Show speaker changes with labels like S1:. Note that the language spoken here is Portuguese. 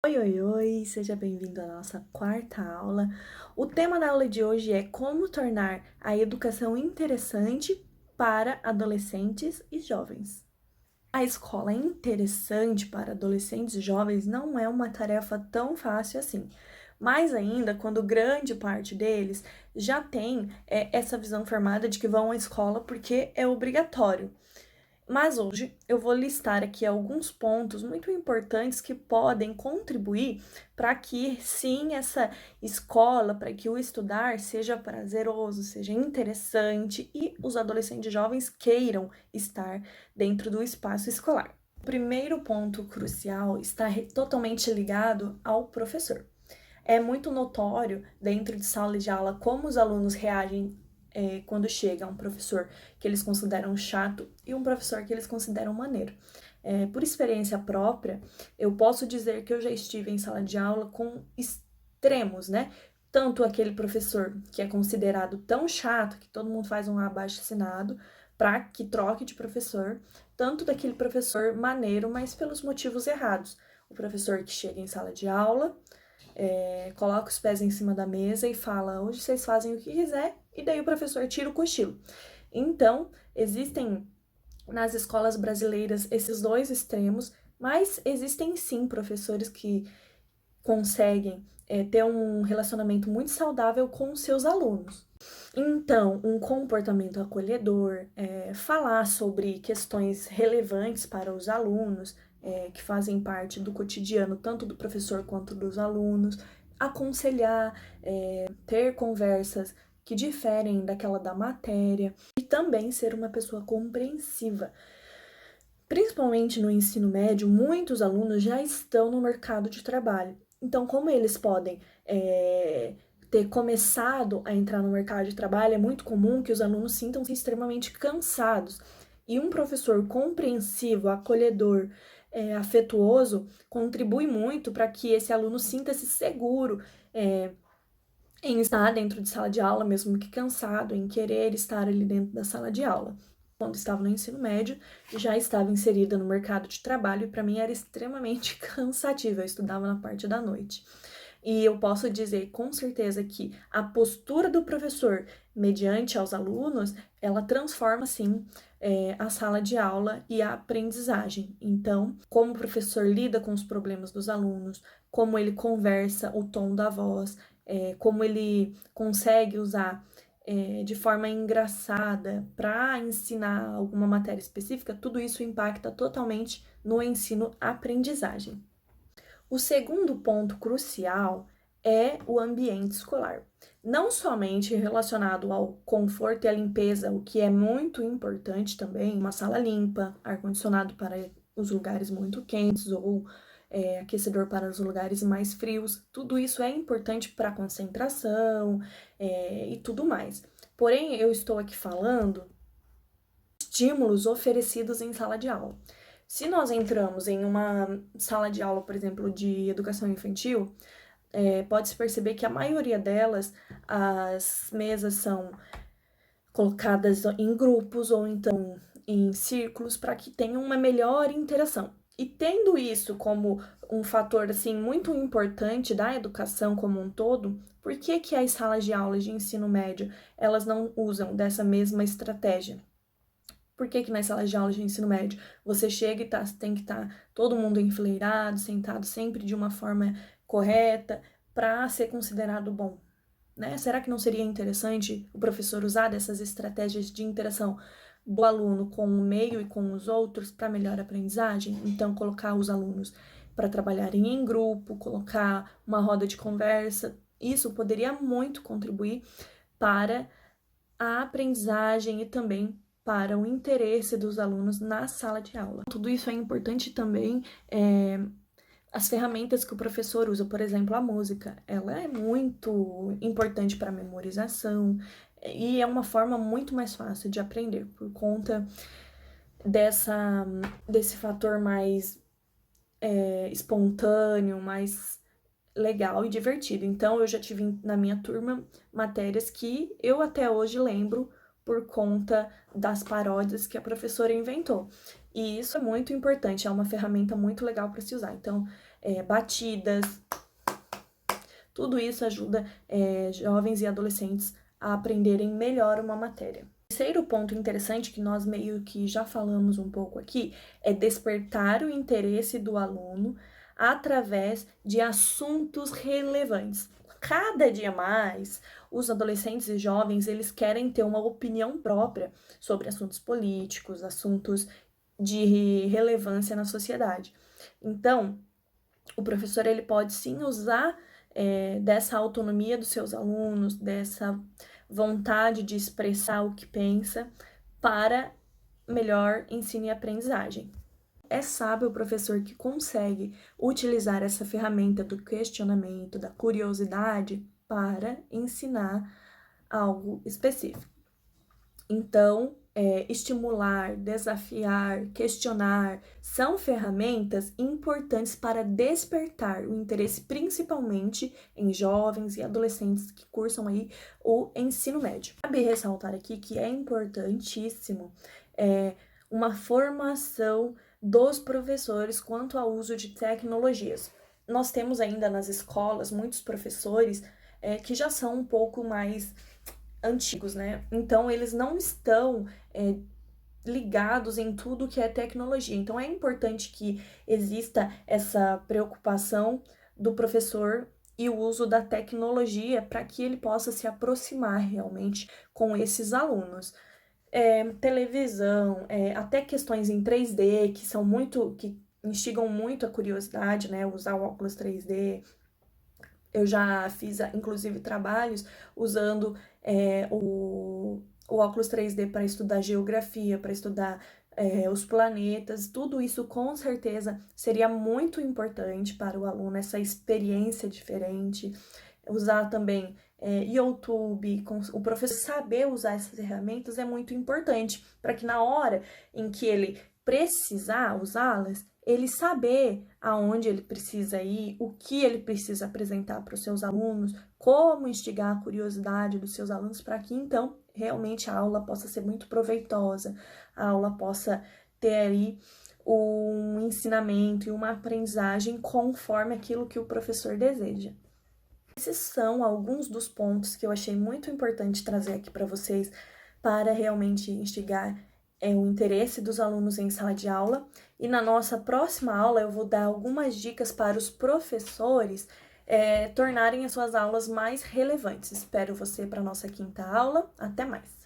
S1: Oi, oi, oi, seja bem-vindo à nossa quarta aula. O tema da aula de hoje é como tornar a educação interessante para adolescentes e jovens. A escola é interessante para adolescentes e jovens não é uma tarefa tão fácil assim. Mais ainda quando grande parte deles já tem essa visão formada de que vão à escola porque é obrigatório. Mas hoje eu vou listar aqui alguns pontos muito importantes que podem contribuir para que sim essa escola, para que o estudar seja prazeroso, seja interessante e os adolescentes jovens queiram estar dentro do espaço escolar. O primeiro ponto crucial está totalmente ligado ao professor. É muito notório dentro de sala de aula como os alunos reagem quando chega um professor que eles consideram chato e um professor que eles consideram maneiro. Por experiência própria, eu posso dizer que eu já estive em sala de aula com extremos, né? Tanto aquele professor que é considerado tão chato que todo mundo faz um abaixo-assinado para que troque de professor, tanto daquele professor maneiro, mas pelos motivos errados. O professor que chega em sala de aula, coloca os pés em cima da mesa e fala: hoje vocês fazem o que quiser, e daí o professor tira o cochilo. Então, existem nas escolas brasileiras esses dois extremos, mas existem sim professores que conseguem ter um relacionamento muito saudável com os seus alunos. Então, um comportamento acolhedor, falar sobre questões relevantes para os alunos, que fazem parte do cotidiano tanto do professor quanto dos alunos, aconselhar, ter conversas que diferem daquela da matéria e também ser uma pessoa compreensiva. Principalmente no ensino médio, muitos alunos já estão no mercado de trabalho. Então, como eles podem ter começado a entrar no mercado de trabalho, é muito comum que os alunos sintam-se extremamente cansados. E um professor compreensivo, acolhedor, afetuoso, contribui muito para que esse aluno sinta-se seguro em estar dentro de sala de aula, mesmo que cansado, em querer estar ali dentro da sala de aula. Quando estava no ensino médio, já estava inserida no mercado de trabalho e para mim era extremamente cansativo. Eu estudava na parte da noite. E eu posso dizer com certeza que a postura do professor mediante aos alunos, ela transforma sim a sala de aula e a aprendizagem. Então, como o professor lida com os problemas dos alunos, como ele conversa, o tom da voz, como ele consegue usar de forma engraçada para ensinar alguma matéria específica, tudo isso impacta totalmente no ensino-aprendizagem. O segundo ponto crucial é o ambiente escolar. Não somente relacionado ao conforto e à limpeza, o que é muito importante também, uma sala limpa, ar-condicionado para os lugares muito quentes ou aquecedor para os lugares mais frios, tudo isso é importante para a concentração e tudo mais. Porém, eu estou aqui falando estímulos oferecidos em sala de aula. Se nós entramos em uma sala de aula, por exemplo, de educação infantil, pode-se perceber que a maioria delas, as mesas são colocadas em grupos ou então em círculos para que tenham uma melhor interação. E tendo isso como um fator assim muito importante da educação como um todo, por que que as salas de aula de ensino médio elas não usam dessa mesma estratégia? Por que que nas salas de aula de ensino médio você chega e tem que estar todo mundo enfileirado, sentado sempre de uma forma correta para ser considerado bom? Né? Será que não seria interessante o professor usar dessas estratégias de interação do aluno com o meio e com os outros para melhor aprendizagem? Então, colocar os alunos para trabalharem em grupo, colocar uma roda de conversa, isso poderia muito contribuir para a aprendizagem e também para o interesse dos alunos na sala de aula. Tudo isso é importante também. As ferramentas que o professor usa, por exemplo, a música, ela é muito importante para a memorização e é uma forma muito mais fácil de aprender por conta desse fator mais espontâneo, mais legal e divertido. Então, eu já tive na minha turma matérias que eu até hoje lembro por conta das paródias que a professora inventou. E isso é muito importante, é uma ferramenta muito legal para se usar. Então, batidas. Tudo isso ajuda jovens e adolescentes a aprenderem melhor uma matéria. O terceiro ponto interessante, que nós meio que já falamos um pouco aqui, é despertar o interesse do aluno através de assuntos relevantes. Cada dia mais, os adolescentes e jovens, eles querem ter uma opinião própria sobre assuntos políticos, assuntos de relevância na sociedade. Então, o professor ele pode sim usar dessa autonomia dos seus alunos, dessa vontade de expressar o que pensa para melhor ensino e aprendizagem. É sábio o professor que consegue utilizar essa ferramenta do questionamento, da curiosidade, para ensinar algo específico. Então, estimular, desafiar, questionar são ferramentas importantes para despertar o interesse principalmente em jovens e adolescentes que cursam aí o ensino médio. Cabe ressaltar aqui que é importantíssimo uma formação dos professores quanto ao uso de tecnologias. Nós temos ainda nas escolas muitos professores que já são um pouco mais antigos, né? Então, eles não estão ligados em tudo que é tecnologia. Então, é importante que exista essa preocupação do professor e o uso da tecnologia para que ele possa se aproximar realmente com esses alunos. Televisão, até questões em 3D que instigam muito a curiosidade, né? Usar o óculos 3D. Eu já fiz, inclusive, trabalhos usando o óculos 3D para estudar geografia, para estudar os planetas. Tudo isso, com certeza, seria muito importante para o aluno, essa experiência diferente. Usar também YouTube, o professor saber usar essas ferramentas é muito importante, para que na hora em que ele precisar usá-las, ele saber aonde ele precisa ir, o que ele precisa apresentar para os seus alunos, como instigar a curiosidade dos seus alunos, para que então realmente a aula possa ser muito proveitosa, a aula possa ter aí um ensinamento e uma aprendizagem conforme aquilo que o professor deseja. Esses são alguns dos pontos que eu achei muito importante trazer aqui para vocês, para realmente instigar o interesse dos alunos em sala de aula. E na nossa próxima aula eu vou dar algumas dicas para os professores tornarem as suas aulas mais relevantes. Espero você para a nossa quinta aula. Até mais!